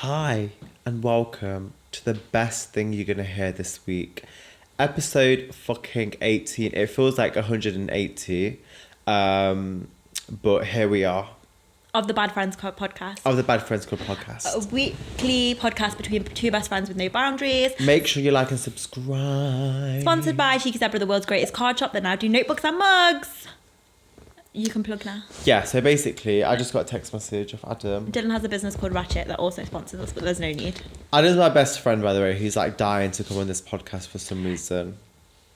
Hi, and welcome to the best thing you're going to hear this week. Episode fucking 18. It feels like 180. But here we are. Of the Bad Friends Club podcast. Of the Bad Friends Club podcast. A weekly podcast between two best friends with no boundaries. Make sure you like and subscribe. Sponsored by Cheeky Zebra, the world's greatest card shop that now do notebooks and mugs. You can plug now. Yeah, so basically, I just got a text message of Adam. Dylan has a business called Ratchet that also sponsors us, but there's no need. Adam's my best friend, by the way. He's like dying to come on this podcast for some reason.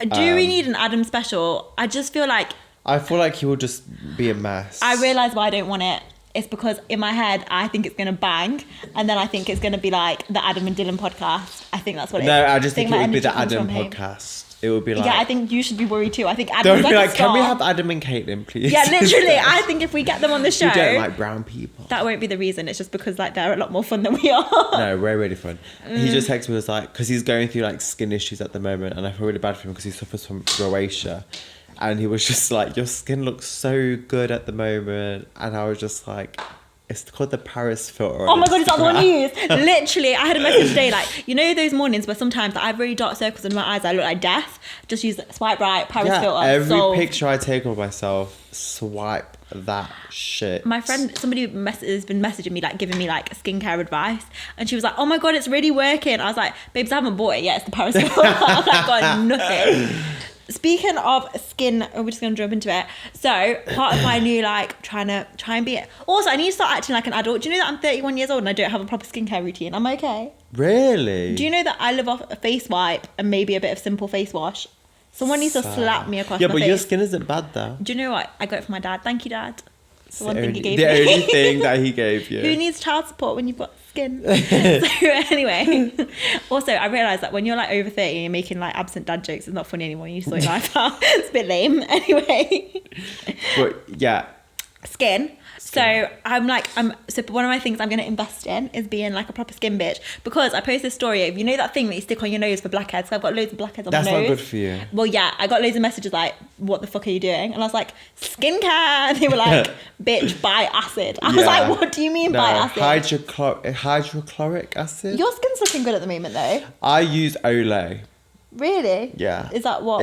Do we need an Adam special? I just feel like... I feel like he will just be a mess. I realise why I don't want it. It's because in my head, I think it's going to bang. And then I think it's going to be like the Adam and Dylan podcast. I think that's what it is. No, I just think it would be energy the comes Adam from him. podcast. It would be like... Yeah, I think you should be worried too. I think Don't Adam's be like like, a can we star. have Adam and Caitlin, please? Yeah, literally. I think if we get them on the show... We don't like brown people. That won't be the reason. It's just because like they're a lot more fun than we are. No, we're really fun. He just texted me, was like, because he's going through like skin issues at the moment, and I feel really bad for him because he suffers from rosacea. And he was just like, your skin looks so good at the moment. And I was just like... It's called the Paris filter. Oh my god, is that the one you use? Literally, I had a message today, like, you know those mornings where sometimes I have really dark circles under my eyes, I look like death? Just use swipe right, Paris filter. Every picture I take of myself, swipe that shit. My friend, somebody has been messaging me, like, giving me, like, skincare advice. And she was like, oh my god, it's really working. I was like, babes, I haven't bought it yet. It's the Paris filter. I've like, got nothing. Speaking of skin, we're just going to jump into it. So, part of my new, like, try and be it. Also, I need to start acting like an adult. Do you know that I'm 31 years old and I don't have a proper skincare routine? I'm okay. Really? Do you know that I live off a face wipe and maybe a bit of simple face wash? Someone needs to slap me across my face. Yeah, but your skin isn't bad, though. Do you know what? I got it from my dad. Thank you, Dad. The only thing that he gave you. Who needs child support when you've got skin? So anyway, also I realised that when you're like over 30 and you're making like absent dad jokes, it's not funny anymore. You sort your life out. It's a bit lame. Anyway. But yeah. Skin. So so one of my things I'm going to invest in is being like a proper skin bitch, because I posted a story of, you know that thing that you stick on your nose for blackheads? So I've got loads of blackheads on my nose. That's not good for you. Well, yeah, I got loads of messages like, what the fuck are you doing? And I was like, skincare. And they were like, bitch, buy acid. I was like, what do you mean buy acid? Hydrochloric acid. Your skin's looking good at the moment though. I use Olay. Really? Yeah. Is that what?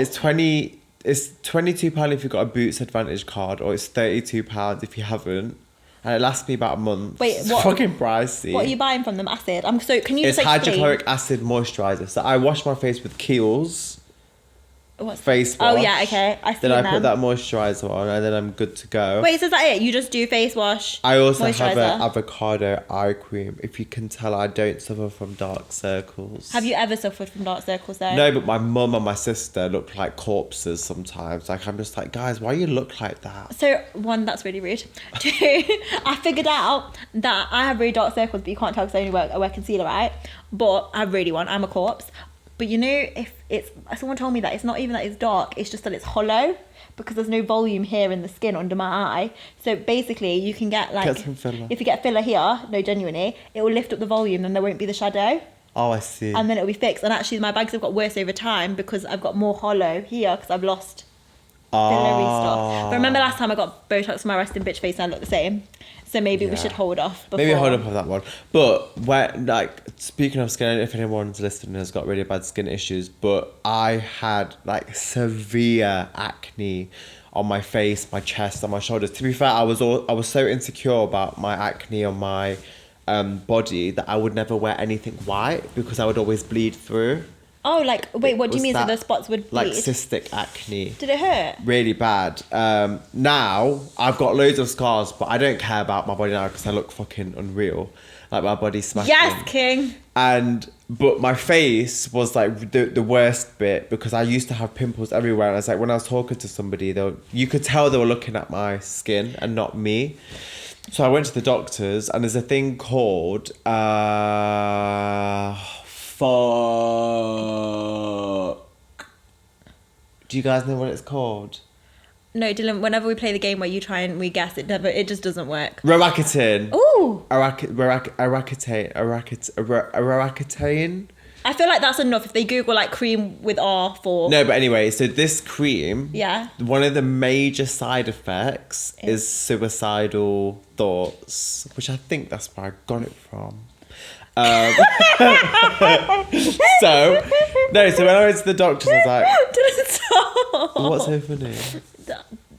It's £22 if you've got a Boots Advantage card, or it's £32 if you haven't. And it lasts me about a month. Wait, it's what? fucking pricey. What are you buying from them? Acid? Can you It's just explain? hydrochloric acid moisturiser. So I wash my face with Kiehl's face wash. Oh yeah, okay. I see. Then I put that moisturiser on, and then I'm good to go. Wait, so is that it? You just do face wash? I also have moisturiser? an avocado eye cream. If you can tell, I don't suffer from dark circles. Have you ever suffered from dark circles though? No, but my mum and my sister look like corpses sometimes. Like, I'm just like, guys, why you look like that? So, one, that's really rude. Two, I figured out that I have really dark circles, but you can't tell because I wear concealer, right? But I really want, I'm a corpse. But you know, if it's, someone told me that it's not even that it's dark, it's just that it's hollow, because there's no volume here in the skin under my eye. So basically, you can get like, some filler. If you get filler here, no, genuinely, it will lift up the volume and there won't be the shadow. Oh, I see. And then it'll be fixed. And actually, my bags have got worse over time because I've got more hollow here because I've lost fillery stuff. But remember last time I got Botox for my resting bitch face and I look the same? So maybe we should hold off before. Maybe hold up on that one. But speaking of skin, I don't know if anyone's listening has got really bad skin issues, but I had like severe acne on my face, my chest, and my shoulders. To be fair, I was so insecure about my acne on my body that I would never wear anything white because I would always bleed through. Oh, like, wait, what do you mean? So the spots would bleed? Like cystic acne. Did it hurt? Really bad. Now, I've got loads of scars, but I don't care about my body now because I look fucking unreal. Like, my body's smashing. Yes, king. But my face was like the worst bit because I used to have pimples everywhere. And it's like when I was talking to somebody, you could tell they were looking at my skin and not me. So I went to the doctors, and there's a thing called do you guys know what it's called? No, Dylan, whenever we play the game where you try and we guess, it just doesn't work. Roaccutane. Ooh. Roaccutane. I feel like that's enough if they Google like cream with R for... No, but anyway, so this cream... Yeah. One of the major side effects is suicidal thoughts, which I think that's where I got it from. So when I went to the doctors, I was like, Didn't stop. what's so funny?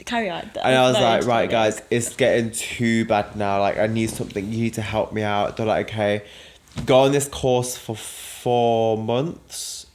Carry on. And I was like, right, guys, it's getting too bad now. Like, I need something. You need to help me out. They're like, okay, go on this course for 4 months.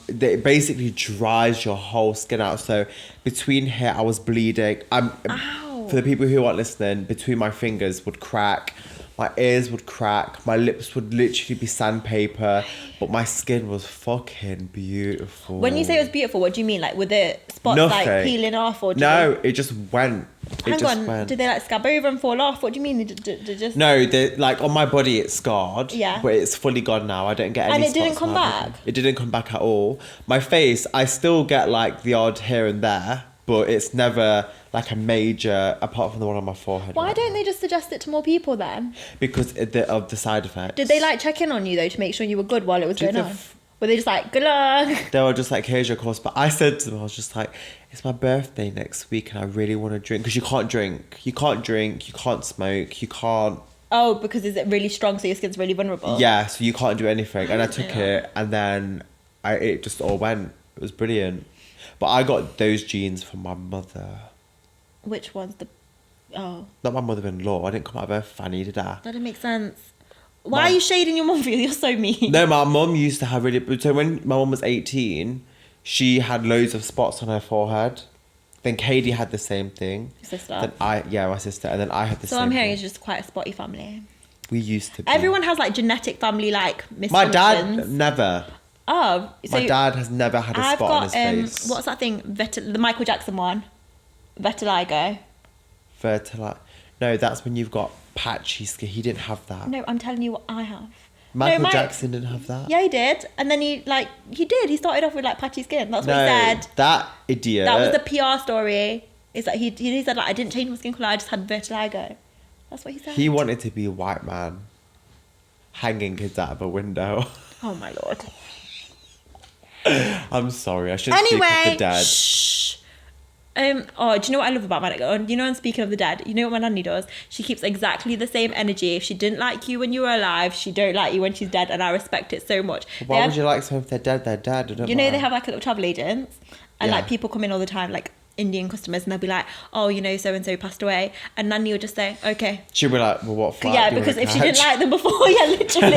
It basically dries your whole skin out. So between here, I was bleeding. Ow. For the people who aren't listening, between my fingers would crack. My ears would crack. My lips would literally be sandpaper. But my skin was fucking beautiful. When you say it was beautiful, what do you mean? Like, were the spots Nothing. like peeling off, or No, it just went. Hang on, did they like scab over and fall off? What do you mean? They just No, like on my body it's scarred. Yeah. But it's fully gone now. I don't get any. And it didn't spots come now. back? It didn't come back at all. My face, I still get like the odd here and there, but it's never like a major, apart from the one on my forehead. Why right don't now. they just suggest it to more people then? Because of the side effects. Did they like check in on you though to make sure you were good while it was Did going they on? Were they just like, good luck? They were just like, here's your course. But I said to them, I was just like, it's my birthday next week and I really want to drink. Because you can't drink. You can't drink. You can't smoke. You can't. Oh, because is it really strong so your skin's really vulnerable? Yeah, so you can't do anything. And I took it and then it just all went. It was brilliant. But I got those genes from my mother. Which one's the... Oh. Not my mother-in-law. I didn't come out of her fanny, did I? That doesn't make sense. Why are you shading your mum for you? You're so mean. No, my mum used to have really... So when my mum was 18, she had loads of spots on her forehead. Then Katie had the same thing. Your sister? Then my sister. And then I had the same So I'm hearing thing. it's just quite a spotty family. We used to be. Everyone has like genetic family like misfunctions. My dad never. Oh. So My dad has never had a I've spot got, on his face. what's that thing? The Michael Jackson one. Vitiligo. No, that's when you've got patchy skin. He didn't have that. No, I'm telling you what I have. Michael Jackson didn't have that. Yeah, he did. And then he did. He started off with like patchy skin. That's what No, he said. that idiot. That was the PR story. Is that he said like I didn't change my skin colour, I just had vitiligo. That's what he said. He wanted to be a white man, hanging kids out of a window. Oh my lord. I'm sorry, I shouldn't speak of the dead. Shh. Oh, do you know what I love about my dad? You know, and speaking of the dead, you know what my nanny does? She keeps exactly the same energy. If she didn't like you when you were alive, she don't like you when she's dead, and I respect it so much. Why would you like someone if they're dead? They're dead. You know, they have like a little travel agents, and Yeah. like people come in all the time, like Indian customers, and they'll be like, oh, you know, so and so passed away, and nanny will just say, okay. She'll be like, well, what flight Yeah, do you because wanna if she didn't catch? like them before, yeah, literally.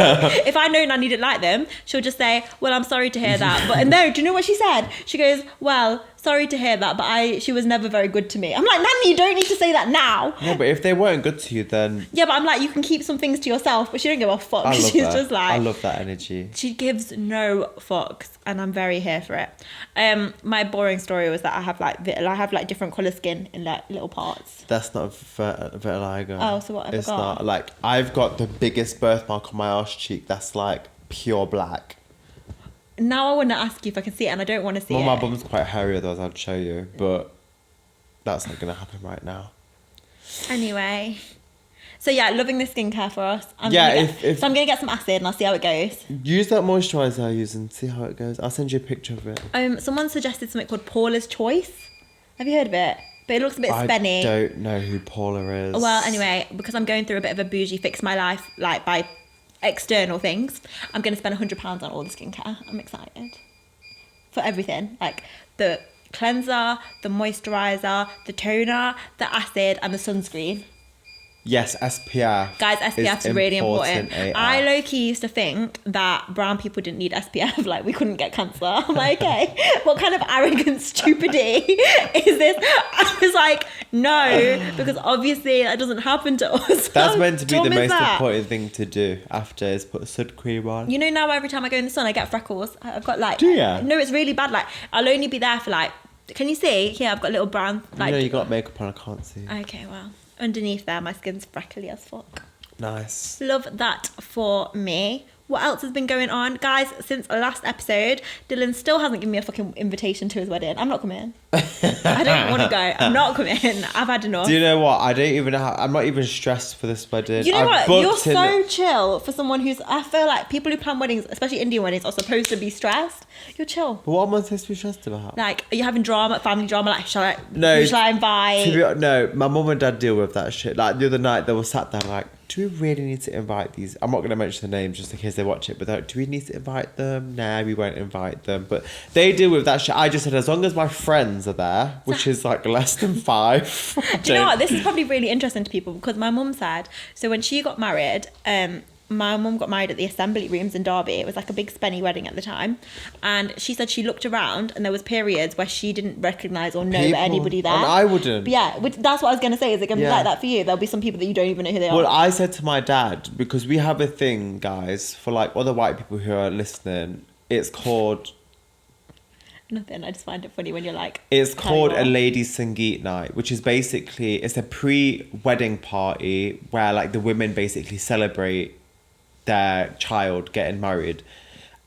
If I know nanny didn't like them, she'll just say, well, I'm sorry to hear that. But no, do you know what she said? She goes, well, sorry to hear that, but she was never very good to me. I'm like, nanny, you don't need to say that now. No, but if they weren't good to you, then Yeah, but I'm like, you can keep some things to yourself, but she don't give a fuck. I love She's that. just like, I love that energy. she gives no fucks, and I'm very here for it. My boring story was that I have like different colour skin in like little parts. That's not vitiligo. Oh, so what have I It's got? not. Like, I've got the biggest birthmark on my arse cheek that's like pure black. Now I want to ask you if I can see it, and I don't want to see Well, it. my bum's quite hairy, otherwise I'd show you. But that's not going to happen right now. Anyway, so yeah, loving the skincare for us. So I'm gonna get some acid and I'll see how it goes. Use that moisturiser I use and see how it goes. I'll send you a picture of it. Someone suggested something called Paula's Choice. Have you heard of it? But it looks a bit spenny. I don't know who Paula is. Well, anyway, because I'm going through a bit of a bougie fix my life, like by external things, I'm going to spend £100 on all the skincare. I'm excited for everything, like the cleanser, the moisturizer, the toner, the acid, and the sunscreen. Yes, SPF. Guys, SPF is really important. AF. I low-key used to think that brown people didn't need SPF, like we couldn't get cancer. I'm like, okay, what kind of arrogant stupidity is this? I was like, no, because obviously that doesn't happen to us. That's How meant to be the dumb is most that? important thing to do after is put sun cream on. You know, now every time I go in the sun, I get freckles. I've got like... Do ya? No, it's really bad. Like, I'll only be there for like... Can you see? Here, I've got little brown... Like, You got makeup on, I can't see. Okay, well, underneath there, my skin's freckly as fuck. Nice. Love that for me. What else has been going on? Guys, since the last episode, Dhillan still hasn't given me a fucking invitation to his wedding. I'm not coming. I don't want to go. I'm not coming. I've had enough. Do you know what? I'm not even stressed for this wedding. You know I've what? You're booked in- so chill for someone who's... I feel like people who plan weddings, especially Indian weddings, are supposed to be stressed. You're chill. But what am I supposed to be stressed about? Like, are you having drama, family drama? Like, No, shall I invite? No, my mum and dad deal with that shit. Like, the other night, they were sat there like, do we really need to invite these? I'm not going to mention the names just in case they watch it, but do we need to invite them? Nah, we won't invite them. But they deal with that shit. I just said, as long as my friends are there, which is like less than 5. Do you know what? This is probably really interesting to people because my mum said, so when she got married, my mum got married at the Assembly Rooms in Derby. It was like a big spenny wedding at the time. And she said she looked around and there was periods where she didn't recognise or know anybody there. And I wouldn't. But yeah, that's what I was going to say. Is it going to be like that for you? There'll be some people that you don't even know who they are. Well, I said to my dad, because we have a thing, guys, for like other white people who are listening, it's called... Nothing. I just find it funny when you're like... It's called a ladies' Sangeet night, which is basically... It's a pre-wedding party where like the women basically celebrate their child getting married,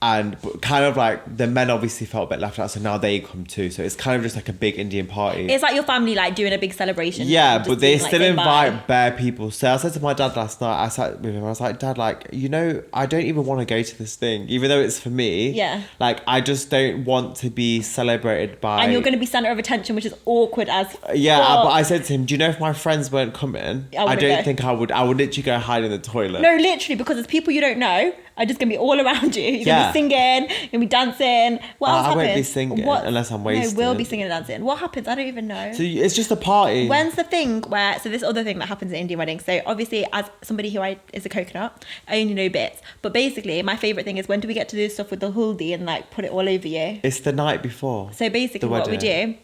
and kind of like the men obviously felt a bit left out, so now they come too, so it's kind of just like a big Indian party. It's like your family like doing a big celebration. Yeah, but they still invite bare people. So I said to my dad last night, I sat with him, I was like, Dad, like, you know, I don't even want to go to this thing, even though it's for me. Yeah. Like, I just don't want to be celebrated by... And you're going to be centre of attention, which is awkward as Yeah, fuck. but I said to him, do you know if my friends weren't coming, I don't think I would literally go hide in the toilet. No, literally, because there's people you don't know are just going to be all around you. You're going to be singing, you're going to be dancing. What else happens? I won't be singing unless I'm wasted. No, we'll be singing and dancing. What happens? I don't even know. So it's just a party. When's the thing where... So this other thing that happens at Indian weddings. So obviously, as somebody who is a coconut, I only know bits. But basically, my favourite thing is when do we get to do stuff with the huldi and like put it all over you? It's the night before. So basically what we do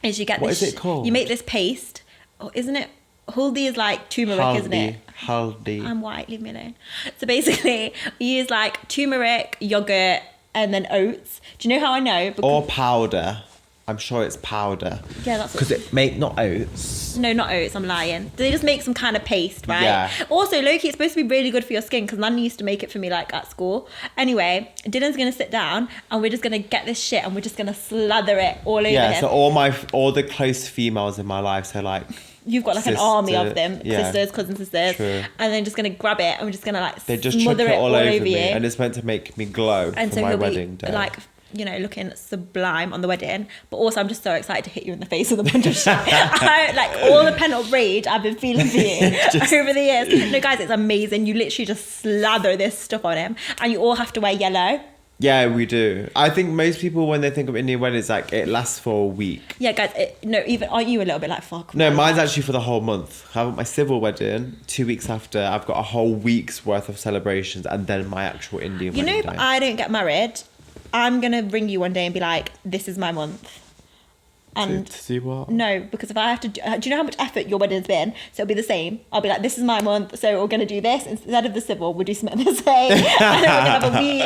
is you get What is it called? You make this paste. Oh, isn't it? Huldi is like turmeric, isn't it? Haldi. I'm white, leave me alone. So basically, we use like turmeric, yogurt, and then oats. Do you know how I know? Or powder. I'm sure it's powder. Yeah, that's because it make not oats. No, not oats. I'm lying. They just make some kind of paste, right? Yeah. Also, low-key, it's supposed to be really good for your skin because Nani used to make it for me like at school. Anyway, Dhillan's gonna sit down and we're just gonna get this shit and we're just gonna slather it all over him. Yeah. So all the close females in my life, so like. You've got like an army of them, sisters, cousins, sisters, True. and then just gonna grab it and we're just gonna like they just smother chuck it all over you. me, and it's meant to make me glow and for so my he'll wedding be day. like, you know, looking sublime on the wedding. But also, I'm just so excited to hit you in the face with a bunch of shit. Like all the pent up rage I've been feeling for you over the years. No, guys, it's amazing. You literally just slather this stuff on him, and you all have to wear yellow. Yeah, we do. I think most people, when they think of Indian weddings, like it lasts for a week. Yeah, guys. Aren't you a little bit like fuck? No, mine's actually for the whole month. I have my civil wedding 2 weeks after. I've got a whole week's worth of celebrations, and then my actual Indian wedding. You know, if I don't get married, I'm gonna ring you one day and be like, "This is my month." And to see what? No, because if I have to do you know how much effort your wedding's been? So it'll be the same. I'll be like, this is my month, so we're going to do this. Instead of the civil, we'll do something the same. And then we're going to have a week.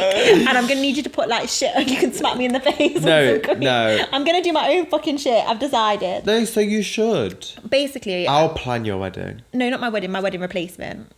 And I'm going to need you to put like shit, and you can smack me in the face. No. I'm going to do my own fucking shit. I've decided. No, so you should. Basically. I'll plan your wedding. No, not my wedding replacement.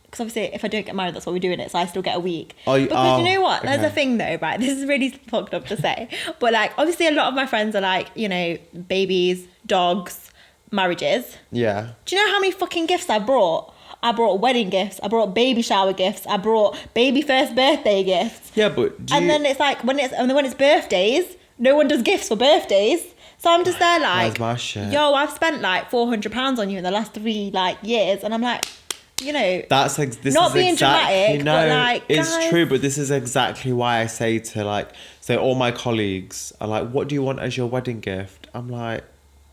Because obviously, if I don't get married, that's what we're doing it. So I still get a week. Because you know what? There's a thing though, right? This is really fucked up to say. But like, obviously, a lot of my friends are like, you know, babies, dogs, marriages. Yeah. Do you know how many fucking gifts I brought? I brought wedding gifts. I brought baby shower gifts. I brought baby first birthday gifts. Yeah, but then it's like when it's birthdays, no one does gifts for birthdays. So I'm just there like, my shit? Yo, I've spent like £400 on you in the last 3 years, and I'm like. You know, that's like this not is being exactly, dramatic, but like it's guys, true, but this is exactly why I say to like, so all my colleagues are like, what do you want as your wedding gift? I'm like,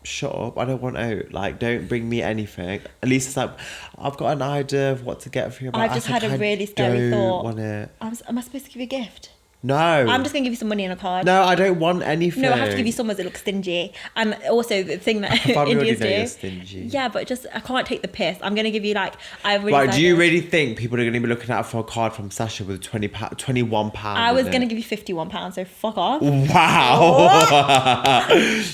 shut up, I don't want out. Like, don't bring me anything. At least it's like, I've got an idea of what to get for you. I've just had a really scary thought. Want it. Am I supposed to give you a gift? No. I'm just going to give you some money in a card. No, I don't want anything. No, I have to give you some as it looks stingy. And also the thing that Indians do. You're stingy. Yeah, but just, I can't take the piss. I'm going to give you like, Right, do you really think people are going to be looking out for a card from Sasha with £21? I was going to give you £51, so fuck off. Wow.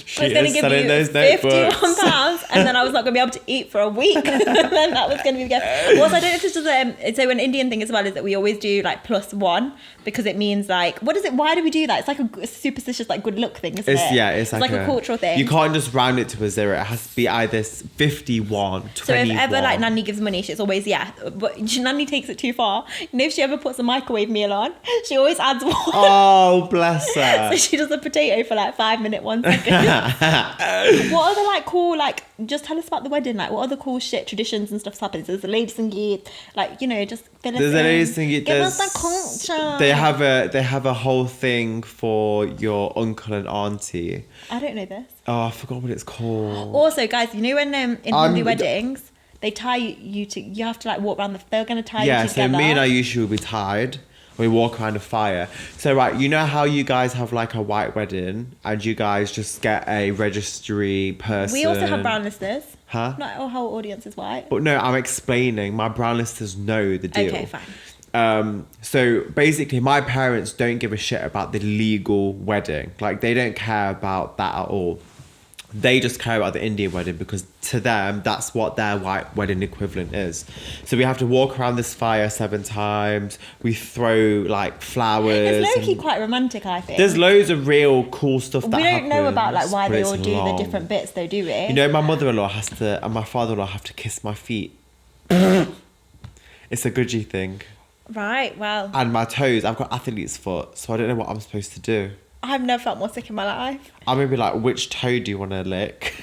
She I was going to give you £51 and then I was not going to be able to eat for a week. And then that was going to be the gift. Also, I don't know if this is so an Indian thing as well is that we always do like +1 because it means like like, what is it? Why do we do that? It's like a superstitious, like, good luck thing, isn't it? Yeah, it's like a cultural thing. You can't just round it to a 0. It has to be either 51, 21. So if ever like Nani gives money, it's always but Nani takes it too far. You know, if she ever puts a microwave meal on, she always adds one. Oh, bless her. So she does a potato for like 5 minutes, 1 second. What other like cool, like, just tell us about the wedding, like what other cool shit traditions and stuff happens? There's a lady singing, like, you know, just fill us There's a in. lady singing. Give us the culture. They have a whole thing for your uncle and auntie. I don't know this. Oh, I forgot what it's called. Also, guys, you know when in Hindu weddings they tie you to, you have to like walk around they're gonna tie you together. Yeah, so me and I usually will be tied. We walk around a fire. So right, you know how you guys have like a white wedding and you guys just get a registry person. We also have brown listers. Huh? Not our whole audience is white. But no, I'm explaining. My brown listers know the deal. Okay, fine. So basically my parents don't give a shit about the legal wedding. Like they don't care about that at all. They just care about the Indian wedding because to them, that's what their white wedding equivalent is. So we have to walk around this fire 7 times. We throw like flowers. It's low-key quite romantic, I think. There's loads of real cool stuff that we don't know happens, about like why but they it's all do long. the different bits though, do we? You know, my mother-in-law has to, and my father-in-law have to kiss my feet. It's a Gucci thing. Right, well. And my toes, I've got athlete's foot, so I don't know what I'm supposed to do. I've never felt more sick in my life. I'm gonna be like, which toe do you want to lick?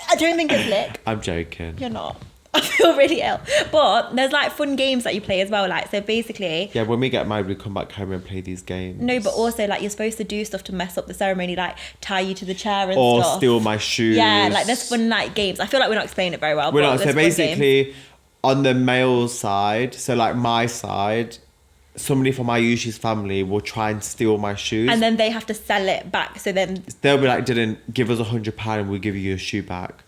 I don't think it's lick. I'm joking. You're not. I feel really ill. But there's like fun games that you play as well. Like, so basically... Yeah, when we get married, we come back home and play these games. No, but also like you're supposed to do stuff to mess up the ceremony, like tie you to the chair and or stuff. Or steal my shoes. Yeah, like there's fun like games. I feel like we're not explaining it very well. We're but not. So there's fun games. basically, on the male side, so like my side... somebody from my Ayushi's family will try and steal my shoes. And then they have to sell it back. So then... They'll be like, didn't give us £100 and we'll give you your shoe back.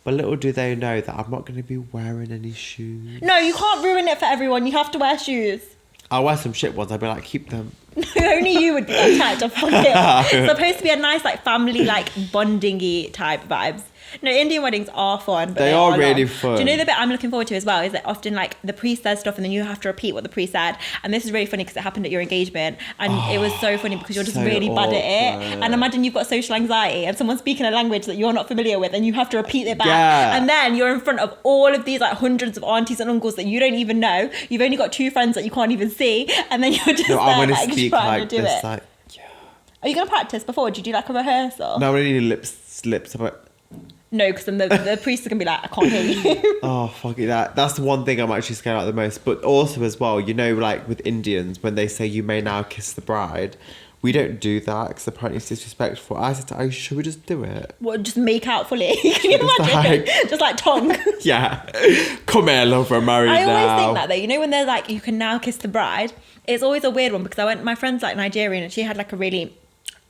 But little do they know that I'm not going to be wearing any shoes. No, you can't ruin it for everyone. You have to wear shoes. I'll wear some shit ones. I'll be like, keep them. No, only you would be that type of fuck it. It's supposed to be a nice like family like bonding-y type vibes. No, Indian weddings are fun, but They are really long. fun. Do you know the bit I'm looking forward to as well is that often like the priest says stuff and then you have to repeat what the priest said. And this is really funny because it happened at your engagement and it was so funny because you're just so really bad at it. awkward. And imagine you've got social anxiety and someone's speaking a language that you're not familiar with and you have to repeat it back. Yeah. And then you're in front of all of these like hundreds of aunties and uncles that you don't even know. You've only got 2 friends that you can't even see, and then you're just No, there, I'm going to like, speak trying like to do this. it. Like, yeah. Are you going to practice before? Do you do like a rehearsal? No, I'm going to need lips. I'm like, No, because then the priest is going to be like, I can't hear you. oh, fuck it. That's the one thing I'm actually scared about the most. But also as well, you know, like with Indians, when they say you may now kiss the bride, we don't do that because apparently it's disrespectful. I said to Aisha, should we just do it? What, just make out fully? Can you Just imagine? like- Just like tongue. Yeah. Come here, love, we're married I now. always think that though, you know when they're like, you can now kiss the bride, it's always a weird one because my friend's like Nigerian and she had like a really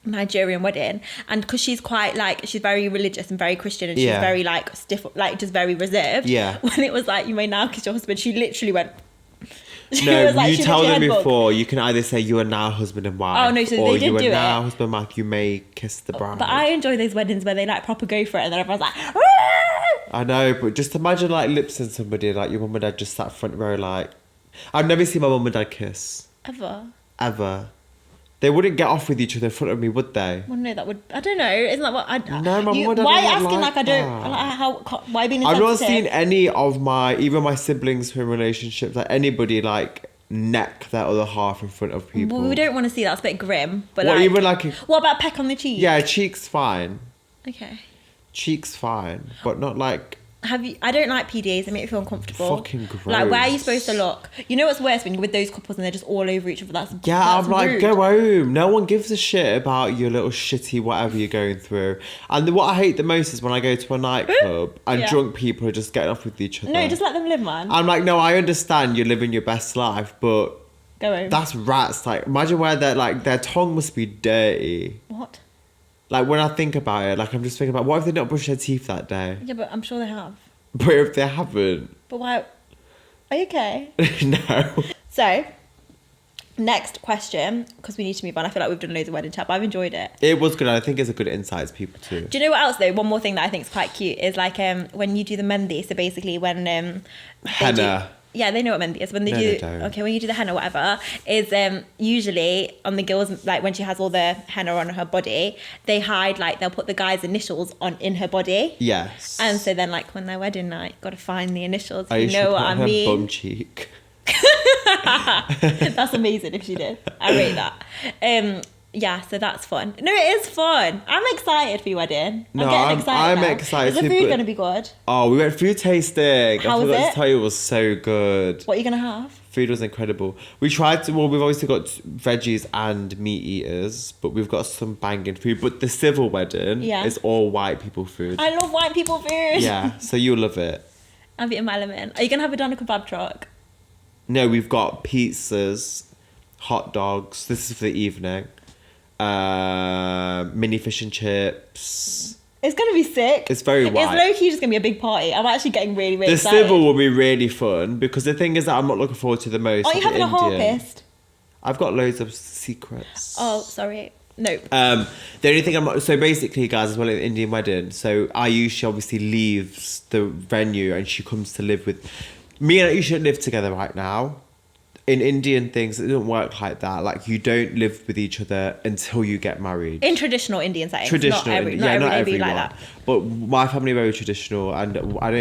Nigerian wedding, and because she's quite like, she's very religious and very Christian and she's Yeah. very like stiff, like just very reserved. Yeah. When it was like, you may now kiss your husband, she literally went... She No, was like, you she tell them literally headbutted. before, you can either say you are now husband and wife. Oh, no, so or they did you are do now it. husband and wife, you may kiss the bride. But I enjoy those weddings where they like proper go for it and then everyone's like... I know, but just imagine like lips and somebody, like your mum and dad just sat front row like... I've never seen my mum and dad kiss. Ever. They wouldn't get off with each other in front of me, would they? Well, no, that would... I don't know. Isn't that what... No, my mum and dad why are you don't asking like like I don't... that. Like, how, why being I've insensitive? not seen any of even my siblings who are in relationships, like anybody like neck their other half in front of people. Well, we don't want to see that. It's a bit grim. But What, like... even like... What about peck on the cheek? Yeah, cheek's fine. Okay. Cheek's fine, but not like... Have you... I don't like PDAs. They make me feel uncomfortable. Fucking gross. Like, where are you supposed to look? You know what's worse when you're with those couples and they're just all over each other? That's Yeah, I'm like, rude. go home. No one gives a shit about your little shitty whatever you're going through. And what I hate the most is when I go to a nightclub and Yeah. drunk people are just getting off with each other. No, just let them live, man. I'm like, no, I understand you're living your best life, but Go home. that's rats. Like, imagine where their tongue must be dirty. What? Like, when I think about it, like, I'm just thinking about, what if they not brush their teeth that day? Yeah, but I'm sure they have. But if they haven't? But why... Are you okay? No. So, next question, because we need to move on. I feel like we've done loads of wedding chat, but I've enjoyed it. It was good. I think it's a good insight to people too. Do you know what else though? One more thing that I think is quite cute is like when you do the mendi. So basically when they Henna. Yeah, they know what Mehndi is. When they No, do, they don't. okay, when you do the henna or whatever, is usually on the girls, like when she has all the henna on her body, they hide, like they'll put the guy's initials on in her body. Yes. And so then, like when their wedding night, got to find the initials. I You used to know put what I on her mean? bum cheek. That's amazing if she did. I rate that. Yeah, so that's fun. No, it is fun. I'm excited for your wedding. No, getting excited I'm now. excited Is the too, food but- going to be good? Oh, we went food tasting. How I was forgot it? to tell you, it was so good. What are you going to have? Food was incredible. We tried to, well, we've obviously got veggies and meat eaters, but we've got some banging food. But the civil wedding Yeah. is all white people food. I love white people food. Yeah, so you'll love it. I'll be in my element. Are you going to have a doner kebab truck? No, we've got pizzas, hot dogs. This is for the evening. Mini fish and chips. It's going to be sick. It's very white. It's low-key just going to be a big party. I'm actually getting really, really The excited. civil will be really fun because the thing is that I'm not looking forward to the most. Are you like the having a Indian. harpist? I've got loads of secrets. Oh, sorry. Nope. The only thing I'm not, so basically, guys, as well, at the Indian wedding, so Ayush obviously leaves the venue and she comes to live with me and Ayush live together right now. In Indian things, it doesn't work like that. Like, you don't live with each other until you get married. In traditional Indian settings. Traditional, Not every, Indian- not yeah, every not day be everyone. like that. But my family are very traditional, and I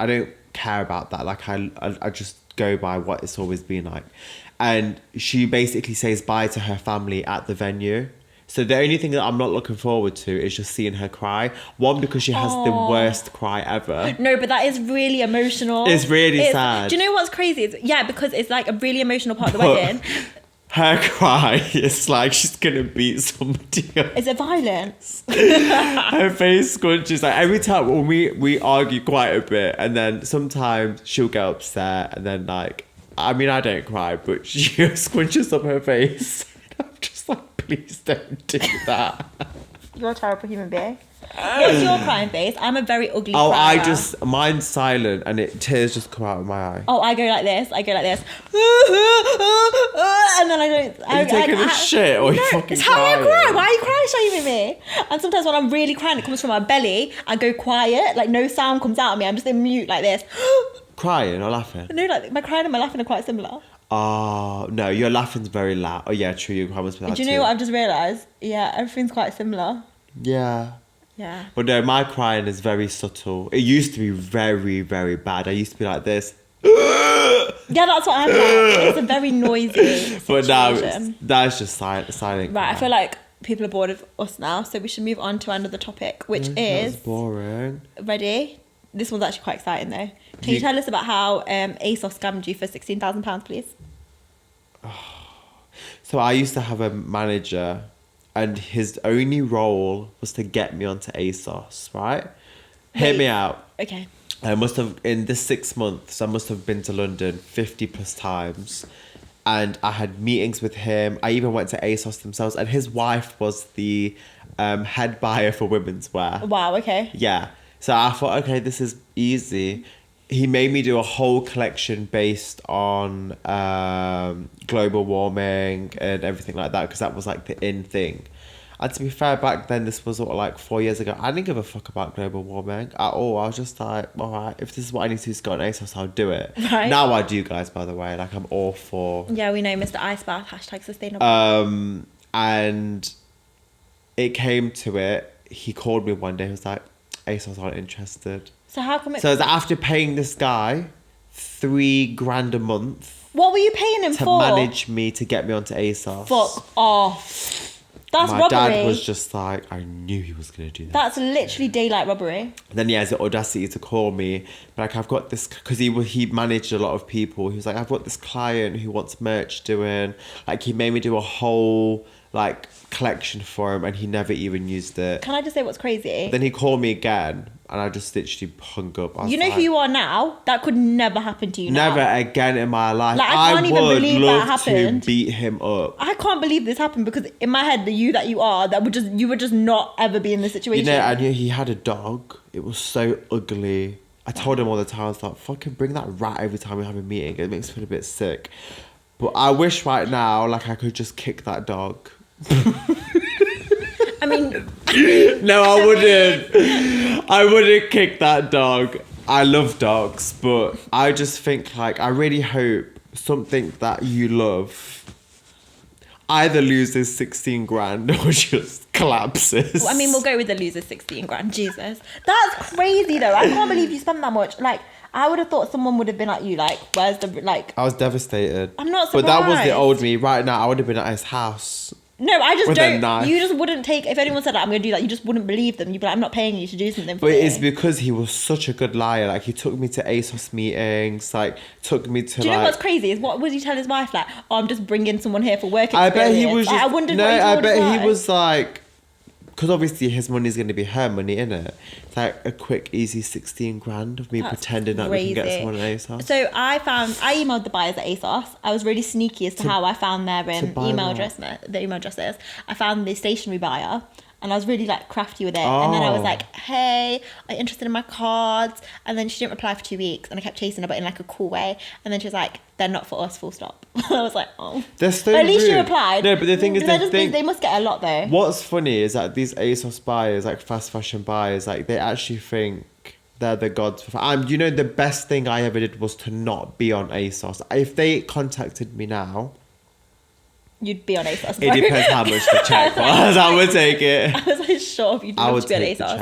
don't care about that. Like, I just go by what it's always been like. And she basically says bye to her family at the venue. So the only thing that I'm not looking forward to is just seeing her cry. One, because she has the worst cry ever. No, but that is really emotional. It's really sad. Do you know what's crazy? Yeah, because it's like a really emotional part of the But wedding. Her cry is like she's gonna beat somebody up. Is it violence? Her face scrunches. Like every time when we argue quite a bit, and then sometimes she'll get upset, and then like, I mean, I don't cry, but she scrunches up her face. I'm just like, please don't do that. You're a terrible human being. What's your crying face? I'm a very ugly Oh, crier. mine's silent, and tears just come out of my eye. Oh, I go like this. And then I don't. Are you taking a shit or are you fucking it's how I crying? cry. Why are you crying shaming me? And sometimes when I'm really crying, it comes from my belly. I go quiet, like no sound comes out of me. I'm just in mute like this. Crying or laughing? No, like my crying and my laughing are quite similar. Oh, no, your laughing's very loud. Oh, yeah, true, your cry must be loud Do you know too. what I've just realised? Yeah, everything's quite similar. Yeah. Yeah. But no, my crying is very subtle. It used to be very, very bad. I used to be like this. Yeah, that's what I'm like. It's a very noisy But now situation. that's just silent. Right, I cry. feel like people are bored of us now, so we should move on to another topic, which That's is boring. ready. This one's actually quite exciting though. Can you You- tell us about how ASOS scammed you for £16,000, please? So I used to have a manager, and his only role was to get me onto ASOS, right? Hear Wait. me out. Okay. I must have, in this 6 months, I must have been to London 50 plus times. And I had meetings with him. I even went to ASOS themselves. And his wife was the head buyer for women's wear. Wow. Okay. Yeah. So I thought, okay, this is easy. He made me do a whole collection based on global warming and everything like that, because that was like the in thing. And to be fair, back then, this was sort of like 4 years ago, I didn't give a fuck about global warming at all. I was just like, all right, if this is what I need to do to go on ASOS, I'll do it. Right. Now I do, guys, by the way. Like, I'm all for... Yeah, we know Mr. Ice Bath, # sustainable. And it came to it. He called me one day. He was like, ASOS aren't interested. So how come it... So after paying this guy $3,000 a month what were you paying him to for? manage me to get me onto ASOS. Fuck off. That's My robbery. dad was just like, I knew he was going to do that. That's literally daylight robbery. And then he has the audacity to call me. Like, I've got this, because he managed a lot of people. He was like, I've got this client who wants merch doing. Like, he made me do a whole, like, collection for him, and he never even used it. Can I just say what's crazy? Then he called me again, and I just literally hung up. I was You know like, who you are now? That could never happen to you now. never again in my life. Like, I can't even would believe that love happened. to beat him up. I can't believe this happened, because in my head, the you that you are, you would just not ever be in this You situation. know, I knew he had a dog. It was so ugly. I told him all the time, I was like, fucking bring that rat every time we have a meeting. It makes me feel a bit sick. But I wish right now, like, I could just kick that dog. I mean, No, I wouldn't. I wouldn't kick that dog. I love dogs, but I just think like I really hope something that you love either loses 16 grand or just collapses. Well, I mean, we'll go with the loser 16 grand. Jesus. That's crazy though. I can't believe you spent that much. Like, I would have thought someone would have been like you, like, where's the, like... I was devastated. I'm not But surprised. that was the old me. Right now, I would have been at his house. No, I just with a don't... knife. You just wouldn't take... If anyone said, like, I'm going to do that, you just wouldn't believe them. You'd be like, I'm not paying you to do something for But me. it's because he was such a good liar. Like, he took me to ASOS meetings, like, took me to, Do you know like... what's crazy? Is what would he tell his wife? Like, oh, I'm just bringing someone here for work I experience. bet he was just... Like, I wondered no, what he told I his bet wife. he was like... Because obviously his money's going to be her money, innit? It's like a quick, easy 16 grand of me That's pretending that we can get crazy. someone at ASOS. So I emailed the buyers at ASOS. I was really sneaky as to how I found their buy email what? address. The email addresses. I found the stationery buyer, and I was really like crafty with it. And then I was Oh. like, "Hey, are you interested in my cards?" And then she didn't reply for 2 weeks, and I kept chasing her, but in like a cool way. And then she was like, "They're not for us." Full stop. I was like, "Oh." They're so But at least she rude. replied. No, but the thing is, they must get a lot though. what's funny is that these ASOS buyers, like fast fashion buyers, like they actually think they're the gods. You know, the best thing I ever did was to not be on ASOS. If they contacted me now, You'd be on ASOS. it bro. depends how much the check was. I would take it. I was like, sure, you'd I love would to be on take the ASOS.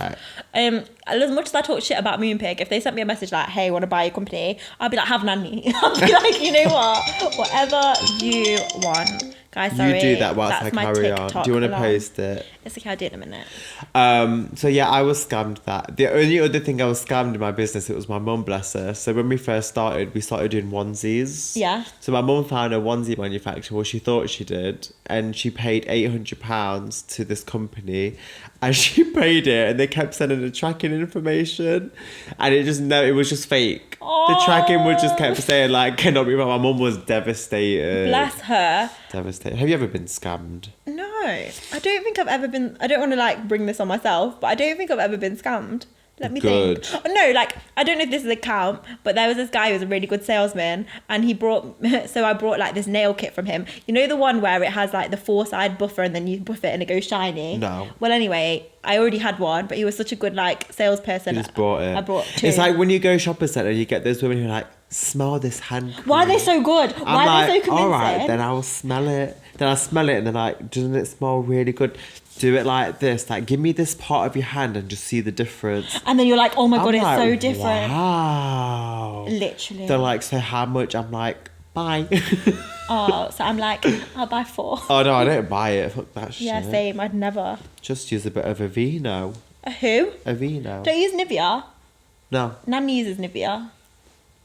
check. As much as I talk shit about Moonpig, if they sent me a message like, "Hey, want to buy your company?" I'd be like, "Have Nani." I'd be like, you know what? Whatever you want. Guys, sorry. You do that whilst that's I my carry on. TikTok Do you want to alarm. post it? It's okay, I'll do it in a minute. So yeah, I was scammed that. The only other thing I was scammed in my business, it was my mum, bless her. So when we first started, we started doing onesies. Yeah. So my mum found a onesie manufacturer, well, she thought she did, and she paid £800 to this company, and she paid it, and they kept sending the tracking information, and it was just fake. The tracking was just kept saying like, cannot be right. My mum was devastated. Bless her. Devastated. Have you ever been scammed? No, I don't think I've ever been. I don't want to like bring this on myself, but I don't think I've ever been scammed. Let me Good. think. Oh, no, like I don't know if this is a count, but there was this guy who was a really good salesman, and he brought. So I brought like this nail kit from him. You know the one where it has like the 4-side buffer, and then you buff it and it goes shiny. No. Well, anyway, I already had one, but he was such a good like salesperson. You just bought it. I brought 2. It's like when you go shopping centre, you get those women who are like, smell this hand cream. Why are they so good? Why are they so convincing? all right, then I will smell it. Then I smell it and then like, doesn't it smell really good? Do it like this. Like, give me this part of your hand and just see the difference. And then you're like, oh my god, I'm it's like, so different. Wow. Literally. They're like, so how much? I'm like, bye. Oh, so I'm like, I'll buy 4. Oh no, I don't buy it. Fuck that shit. Yeah, same. I'd never. Just use a bit of Aveeno. A who? Aveeno. Don't you use Nivea? No, Nani uses Nivea.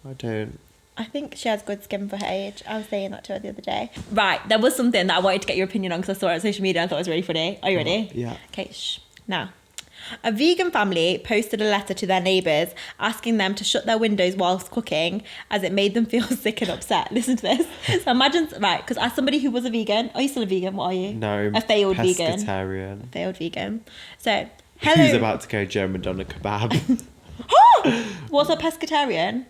I don't. I think she has good skin for her age. I was saying that to her the other day. Right, there was something that I wanted to get your opinion on because I saw it on social media and I thought it was really funny. Are you ready? Yeah. Okay, shh. Now, a vegan family posted a letter to their neighbours asking them to shut their windows whilst cooking as it made them feel sick and upset. Listen to this. So imagine, right, because as somebody who was a vegan, are you still a vegan? What are you? No, A failed vegan. pescatarian. Failed vegan. So, hello. Who's about to go German doner kebab? What's a pescatarian?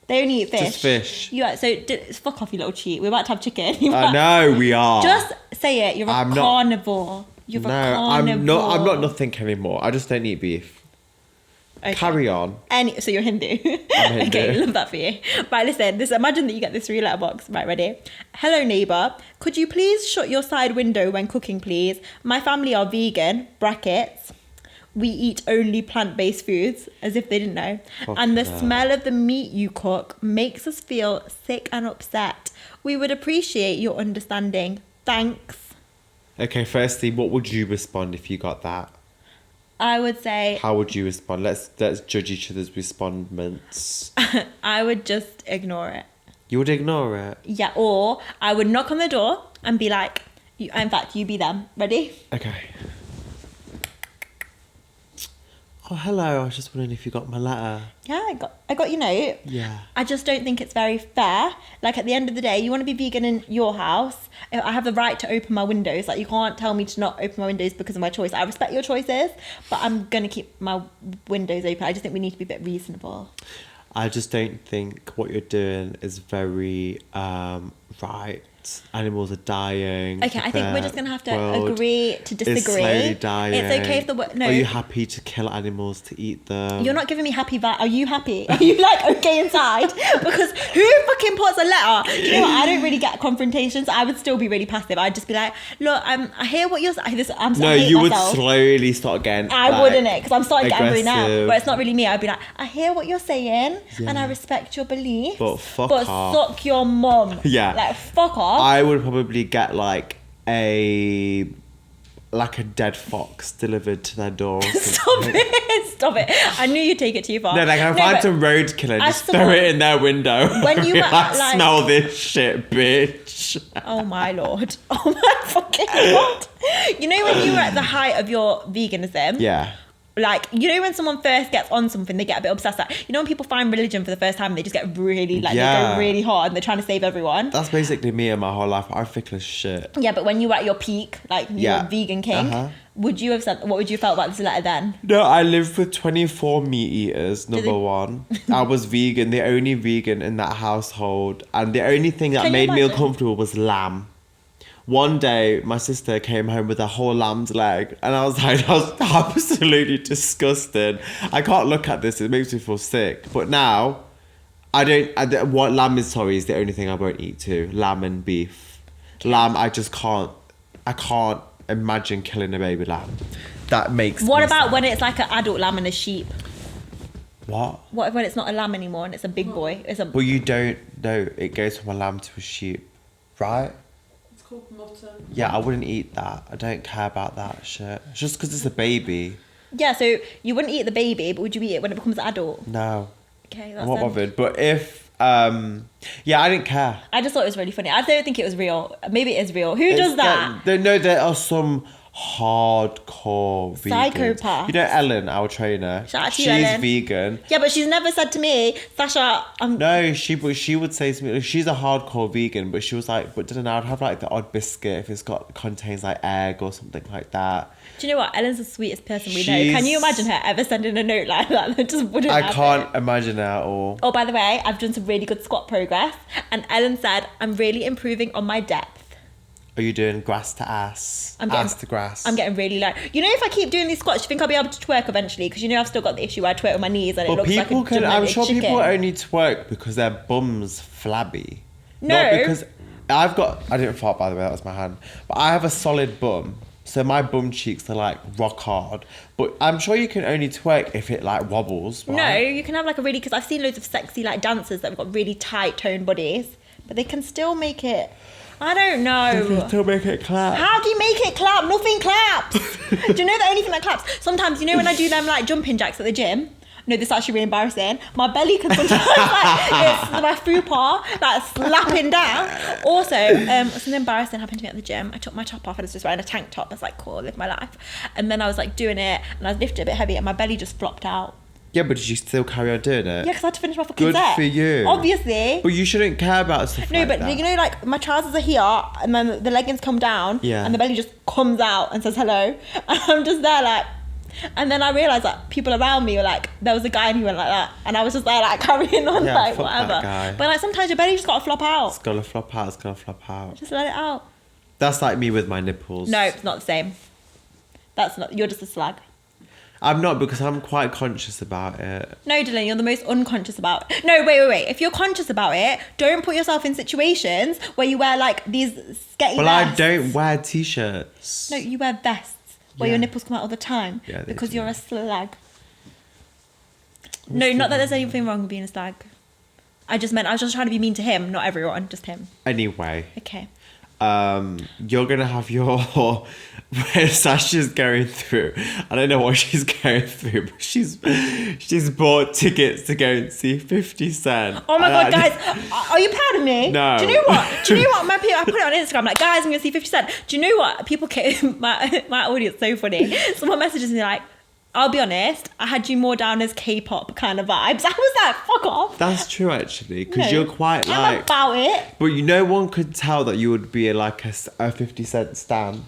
They only eat fish. Just fish. Fuck off, you little cheat. We're about to have chicken. I know we are. Just say it. You're a I'm not- carnivore. You're a carnivore. I'm not nothing anymore. I just don't eat beef. Okay. Carry on. So you're Hindu. I'm Hindu. Okay, love that for you. Right, listen. Imagine that you get this 3 letterbox. Right, ready? Hello, neighbour. Could you please shut your side window when cooking, please? My family are vegan. Brackets. We eat only plant-based foods, as if they didn't know. And the smell of the meat you cook makes us feel sick and upset. We would appreciate your understanding. Thanks. Okay, firstly, what would you respond if you got that? I would say How would you respond? Let's judge each other's respondments. I would just ignore it. You would ignore it? Yeah, or I would knock on the door and be like, in fact, you be them. Ready? Okay. Oh, hello. I was just wondering if you got my letter. Yeah, I got your note. Yeah. I just don't think it's very fair. Like, at the end of the day, you want to be vegan in your house. I have the right to open my windows. Like, you can't tell me to not open my windows because of my choice. I respect your choices, but I'm going to keep my windows open. I just think we need to be a bit reasonable. I just don't think what you're doing is very right. animals are dying. Okay, I think we're just gonna have to world agree to disagree. is slowly dying. It's okay if the no. Are you happy to kill animals to eat them? You're not giving me happy vibe. Are you happy? Are you like okay inside? Because who fucking puts a letter? You know what? I don't really get confrontations. I would still be really passive. I'd just be like, look, I hear what you're saying. No, you would slowly start getting. I wouldn't it because I'm starting to get angry now. aggressive. But it's not really me. I'd be like, I hear what you're saying and I respect your beliefs. But fuck off. Suck your mum. Yeah. Like fuck off. I would probably get like a dead fox delivered to their door. Or Stop it. I knew you'd take it too far. No, like I find some roadkill and just throw it in their window. When you were like, smell this shit, bitch. Oh my lord. Oh my fucking god. You know when you were at the height of your veganism? Yeah. Like, you know when someone first gets on something, they get a bit obsessed. Like, you know when people find religion for the first time and they just get really, like, they go really hard and they're trying to save everyone? That's basically me in my whole life. I'm fickle as shit. Yeah, but when you were at your peak, like, you were vegan king, what would you have felt about this letter then? No, I lived with 24 meat eaters, number one. I was vegan, the only vegan in that household. And the only thing that made me uncomfortable was lamb. One day, my sister came home with a whole lamb's leg, and I was like, that was absolutely disgusting. I can't look at this; it makes me feel sick. But now, what lamb is the only thing I won't eat too. Lamb and beef. Lamb, I just can't. I can't imagine killing a baby lamb. That makes. What about when it's like an adult lamb and a sheep? What? What when it's not a lamb anymore and it's a big boy? But you don't know. It goes from a lamb to a sheep, right? Mutton. Yeah, I wouldn't eat that. I don't care about that shit. It's just because it's a baby. Yeah, so you wouldn't eat the baby, but would you eat it when it becomes adult? No. Okay, that's I'm not bothered. But if, yeah, I didn't care. I just thought it was really funny. I don't think it was real. Maybe it is real. Who does that? There are some hardcore vegans. Psychopath. You know Ellen, our trainer. Shout out to she's you, Ellen. vegan. Yeah, but she's never said to me, Sasha, No, she would say to me, she's a hardcore vegan, but she was like, but Dylan, I'd have like the odd biscuit if it's contains like egg or something like that. Do you know what? Ellen's the sweetest person we know. Can you imagine her ever sending a note like that? That just wouldn't happen. I can't imagine it at all. Oh, by the way, I've done some really good squat progress, and Ellen said, I'm really improving on my depth. Are you doing grass to ass? Ass to grass? I'm getting really low. You know, if I keep doing these squats, do you think I'll be able to twerk eventually? Because you know I've still got the issue where I twerk with my knees and it looks like a I'm sure chicken. people only twerk because their bum's flabby. No. Not because I didn't fart by the way, that was my hand. But I have a solid bum. So my bum cheeks are like rock hard. But I'm sure you can only twerk if it like wobbles, right? No, you can have like a really, because I've seen loads of sexy like dancers that have got really tight toned bodies, but they can still make it. I don't know. You can still make it clap. How do you make it clap? Nothing claps. Do you know the only thing that claps? Sometimes, you know when I do them like jumping jacks at the gym? No, this is actually really embarrassing. My belly can sometimes it's my fupa like slapping down. Also, something embarrassing happened to me at the gym. I took my top off and I was just wearing a tank top. I was like, cool, live my life. And then I was like doing it and I was lifting a bit heavy and my belly just flopped out. Yeah, but did you still carry on doing it? Yeah, because I had to finish my fucking Good set. for you. Obviously. But you shouldn't care about stuff No, like but that. you know, like my trousers are here and then the leggings come down and the belly just comes out and says hello. And I'm just there like, and then I realised that people around me were like, there was a guy and he went like that. And I was just there like carrying on like fuck whatever. that guy. But like sometimes your belly just got to flop out. It's gonna flop out, it's gonna flop out. Just let it out. That's like me with my nipples. No, it's not the same. That's not, you're just a slag. I'm not, because I'm quite conscious about it. No, Dylan, you're the most unconscious about it. No, wait. If you're conscious about it, don't put yourself in situations where you wear like these sketty Well, vests. I don't wear t-shirts. No, you wear vests where your nipples come out all the time. Yeah, they because do. you're a slag. No, not that there's anything wrong with being a slag. I was just trying to be mean to him, not everyone, just him. Anyway. Okay. You're gonna have your where Sasha's going through. I don't know what she's going through, but she's bought tickets to go and see 50 Cent. Oh my god, guys, are you proud of me? No. Do you know what? My people, I put it on Instagram like, guys, I'm gonna see 50 Cent. Do you know what? People came, my audience so funny. Someone messages me like, I'll be honest, I had you more down as K-pop kind of vibes. I was like, fuck off. That's true, actually, because No, you're quite I'm like. about it. But no one could tell that you would be like a 50 Cent stan.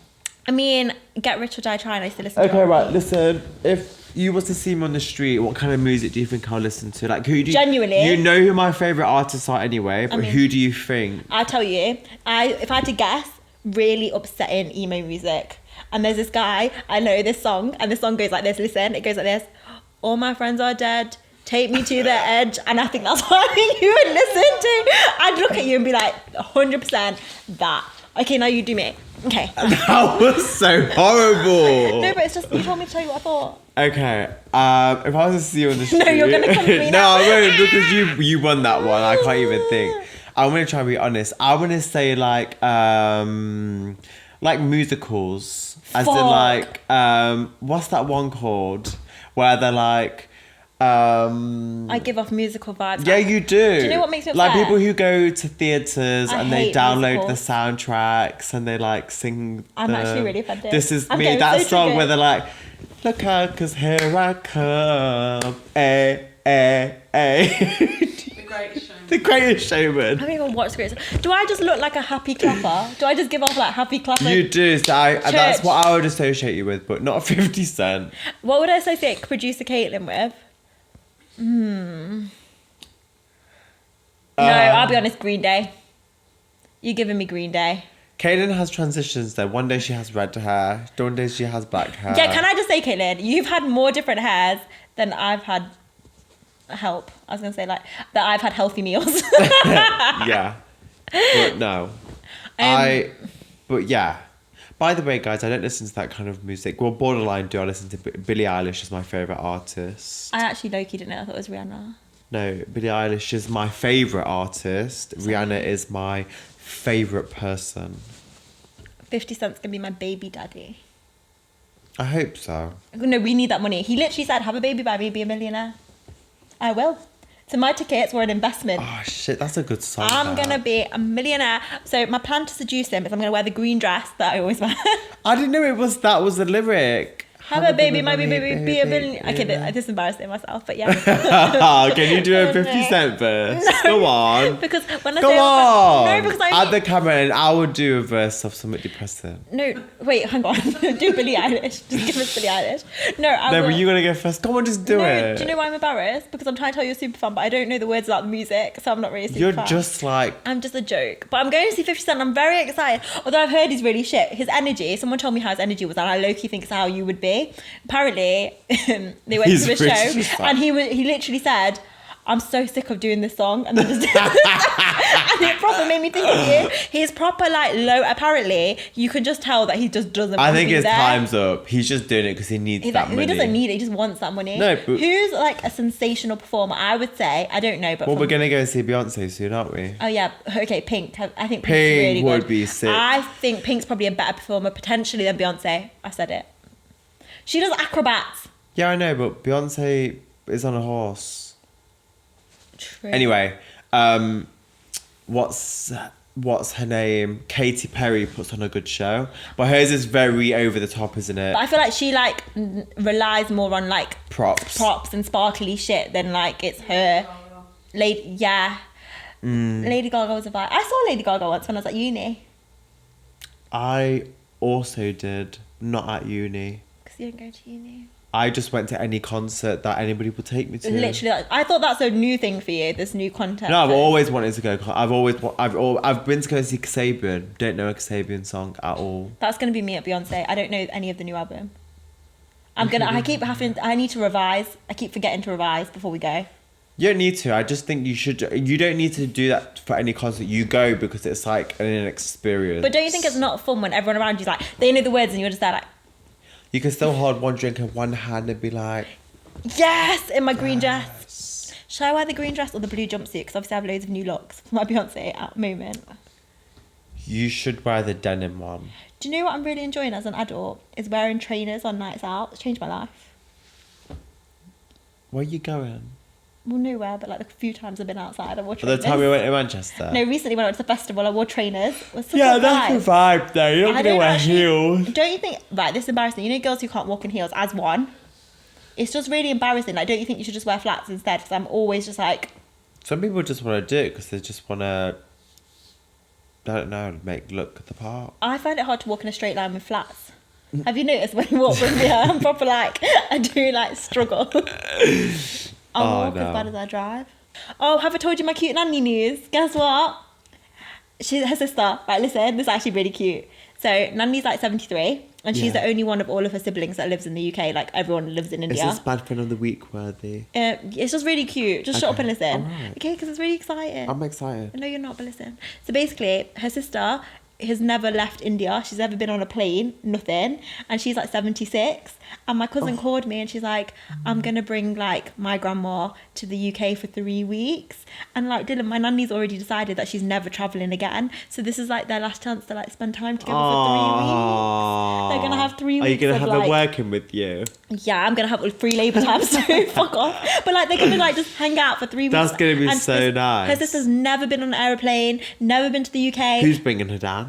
I mean, Get Rich or Die Trying, I used to listen to Okay, it. right. Listen, if you was to see me on the street, what kind of music do you think I'll listen to? Like, who do you... Genuinely? You know who my favourite artists are anyway, but who do you think? I'll tell you. If I had to guess, really upsetting emo music. And there's this guy, I know this song, and the song goes like this. Listen, it goes like this. All my friends are dead. Take me to the edge. And I think that's what I think you would listen to. I'd look at you and be like, 100% that. Okay, now you do me. Okay. That was so horrible. No, but it's just, you told me to tell you what I thought. Okay. If I was to see you on the street... No, you're going to come to me now. No, I won't, because you won that one. I can't even think. I'm going to try and be honest. I want to say like musicals. As in like, what's that one called? Where they're like... I give off musical vibes. Yeah, you do. Do you know what makes me upset? Like people who go to theatres and they download musicals. the soundtracks and they like sing. I'm actually really offended. This is I'm me. getting That so song triggered. where they're like, look out, 'cause here I come. Eh, eh, eh. The Greatest Showman. I haven't even watched Greatest. Do I just look like a happy clapper? Do I just give off like happy clapper? You do. So that's Church. what I would associate you with, but not 50 Cent. What would I associate producer Caitlin with? No, I'll be honest, Green Day. You're giving me Green Day. Kaylin has transitions though. One day she has red hair. One day she has black hair. Yeah, can I just say, Caitlin, you've had more different hairs than I've had help. I was going to say like, that I've had healthy meals. Yeah. But no. But yeah. By the way, guys, I don't listen to that kind of music. Well, borderline do. I listen to Billie Eilish is my favourite artist. I actually low-key didn't know. I thought it was Rihanna. No, Billie Eilish is my favourite artist. Rihanna is my favourite person. 50 Cent's going to be my baby daddy. I hope so. No, we need that money. He literally said, have a baby by me, be a millionaire. I will. So my tickets were an investment. Oh, shit, that's a good song. I'm going to be a millionaire. So my plan to seduce him is I'm going to wear the green dress that I always wear. I didn't know that was the lyric. Have a baby, my baby, be a millionaire. Okay, this is embarrassing myself, but yeah. Can you do a 50 Cent verse? No. Go on. Because when I Go say... on. No, because I... At the camera, and I would do a verse of something depressing. No, wait, hang on. Do Billie Eilish. Just give us Billie Eilish. No, I No, will... but you're going to go first. Come on, just do it. Do you know why I'm embarrassed? Because I'm trying to tell you a super fan, but I don't know the words about the music, so I'm not really a super You're fan. just like... I'm just a joke. But I'm going to see 50 Cent. I'm very excited. Although I've heard he's really shit. His energy, someone told me how his energy was, and I low-key think it's how you would be. Apparently, they went He's to a British, show, like- and he literally said, I'm so sick of doing this song. And, then just and it proper made me think of you. He's proper like low. Apparently, you can just tell that he just doesn't I want think to be his there. time's up. He's just doing it because he needs that money. He doesn't need it. He just wants that money. No, but- Who's like a sensational performer? I would say, I don't know, but Well, we're going to go see Beyonce soon, aren't we? Oh yeah, okay, Pink. I think Pink's Pink really would good. be sick. I think Pink's probably a better performer potentially than Beyonce. I said it. She does acrobats. Yeah, I know, but Beyonce is on a horse. True. Anyway, what's her name? Katy Perry puts on a good show, but hers is very over the top, isn't it? But I feel like she like relies more on like Props. and sparkly shit than like it's her. Lady Gaga was a vibe. I saw Lady Gaga once when I was at uni. I also did, not at uni. Because you didn't go to uni. I just went to any concert that anybody would take me to. Literally, I thought that's a new thing for you. This new content. No, I've always wanted to go. I've been to go see Kasabian. Don't know a Kasabian song at all. That's gonna be me at Beyonce. I don't know any of the new album. I need to revise. I keep forgetting to revise before we go. You don't need to. I just think you should. You don't need to do that for any concert. You go because it's like an experience. But don't you think it's not fun when everyone around you's like, they know the words and you're just there like, You can still hold one drink in one hand and be like, yes, in my green dress. Should I wear the green dress or the blue jumpsuit? Because obviously I have loads of new looks for my Beyonce at the moment. you should wear the denim one. Do you know what I'm really enjoying as an adult? Is wearing trainers on nights out. It's changed my life. Where are you going? Well, nowhere, but like the few times I've been outside, I wore For the trainers. time we went to Manchester? No, recently when I went to the festival, I wore trainers. It was such Yeah, a that's vibe. the vibe though. You're not I going to don't wear actually- heels. Don't you think, right, this is embarrassing. You know girls who can't walk in heels as one? It's just really embarrassing. Like, don't you think you should just wear flats instead? Because I'm always just like... Some people just want to do it because they just want to, I don't know, look the part. I find it hard to walk in a straight line with flats. Have you noticed when you walk with me, I'm proper like, I do like struggle. I walk as bad as I drive. Oh, have I told you my cute nanny news? Guess what? Her sister, right, listen, this is actually really cute. So Nani's like 73 and she's the only one of all of her siblings that lives in the UK. Like everyone lives in India. Is this bad friend of the week worthy? It's just really cute. Just shut up and listen. Right. Okay, because it's really exciting. I'm excited. No, you're not, but listen. So basically, her sister has never left India. She's never been on a plane, nothing. And she's like 76. And my cousin called me and she's like, I'm going to bring like my grandma to the UK for 3 weeks. And like, Dhillan, my nanny's already decided that she's never travelling again. So this is like their last chance to like spend time together for 3 weeks. They're going to have 3 weeks. Are you going to have like, her working with you? Yeah, I'm going to have free labour time, so fuck off. But like, they're going to like just hang out for 3 weeks. That's going to be and so nice. Her sister's never been on an aeroplane, never been to the UK. Who's bringing her down?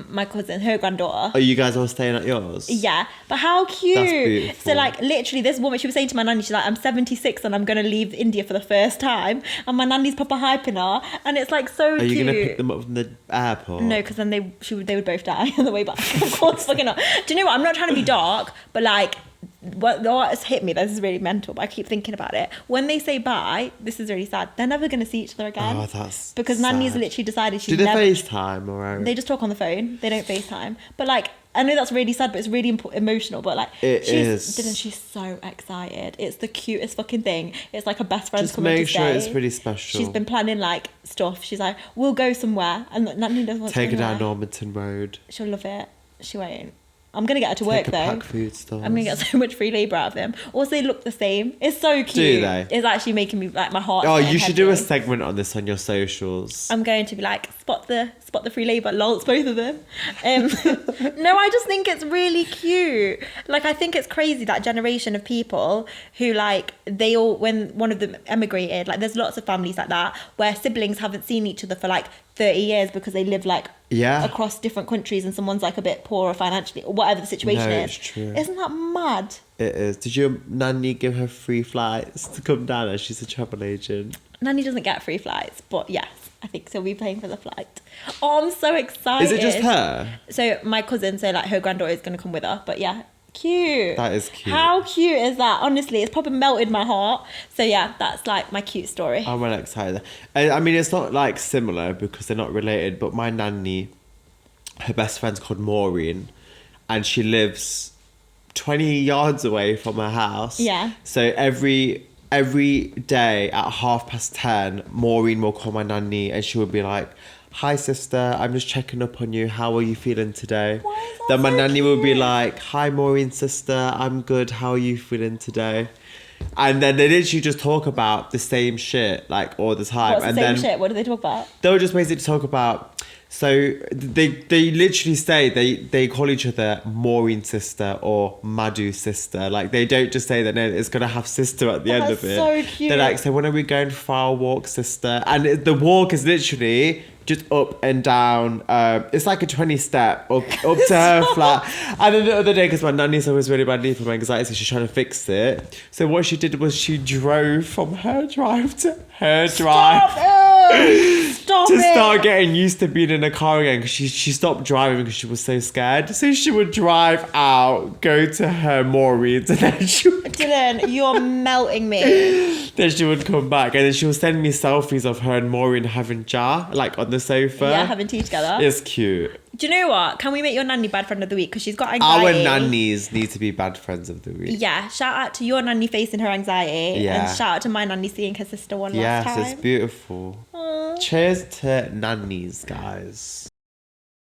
My cousin, her granddaughter. Are you guys all staying at yours? Yeah, but how cute. That's beautiful. So like, literally this woman, she was saying to my nanny, she's like, I'm 76 and I'm going to leave India for the first time. And my nanny's proper hyping her. And it's like so cute. Are you going to pick them up from the airport? No, because then they would both die on the way back. Of course, fucking not. Do you know what? I'm not trying to be dark, but like, what has hit me, this is really mental, but I keep thinking about it. When they say bye, this is really sad. They're never going to see each other again. Oh, that's because sad. Nanny's literally decided she's Do they never... FaceTime or... They just talk on the phone. They don't FaceTime. But like, I know that's really sad, but it's really emotional. But like, she's so excited. It's the cutest fucking thing. It's like her best friend's just coming to make sure stay. it's really special. She's been planning like stuff. She's like, we'll go somewhere. And Nanny doesn't want Take to her go down anywhere. Normanton Road. She'll love it. She won't. I'm going to get her to work Take though. pack food stores. I'm going to get so much free labour out of them. Also, they look the same. It's so cute. Do they? It's actually making me like my heart. Oh, you should do a heavy. segment on this on your socials. I'm going to be like, spot the free labour, lol, it's both of them. No, I just think it's really cute. Like, I think it's crazy, that generation of people who like, they all, when one of them emigrated, like there's lots of families like that where siblings haven't seen each other for like 30 years because they live like across different countries and someone's like a bit poorer financially or whatever the situation is. It's true. Isn't that mad? It is. Did your nanny give her free flights to come down as she's a travel agent? Nanny doesn't get free flights, but yes, I think so. We're paying for the flight. Oh, I'm so excited. Is it just her? So my cousin, so like her granddaughter is going to come with her, but yeah, cute. That is cute. How cute is that? Honestly, it's probably melted my heart. So yeah, that's like my cute story. I'm well excited. I mean, it's not like similar because they're not related, but my nanny, her best friend's called Maureen, and she lives 20 yards away from her house. Yeah. So every day at 10:30, Maureen will call my nanny and she will be like, hi sister, I'm just checking up on you. How are you feeling today? Why is that Then my so nanny will be cute? like, hi Maureen sister, I'm good. How are you feeling today? And then they literally just talk about the same shit like all the time. What's and the same then shit? What do they talk about? they'll just basically talk about, so they literally say they call each other Maureen sister or Madhu sister. Like they don't just say that, no, it's gonna have sister at the end of it. That's so cute. They're like, so when are we going for our walk, sister? And the walk is literally just up and down. It's like a 20-step up to her flat. And then the other day, because my nanny's always really badly from anxiety, so she's trying to fix it. So what she did was she drove from her drive to her drive. Stop To it. start getting used to being in a car again, because she stopped driving because she was so scared. So she would drive out, go to her Maureen's, and then she would Dhillan, you're melting me. then she would come back, and then she would send me selfies of her and Maureen having jar like on the sofa. Yeah, having tea together. It's cute. Do you know what? Can we make your nanny bad friend of the week? Because she's got anxiety. Our nannies need to be bad friends of the week. Yeah, shout out to your nanny facing her anxiety. Yeah. And shout out to my nanny seeing her sister one last Yes, time. it's beautiful. Aw. Cheers to nannies, guys.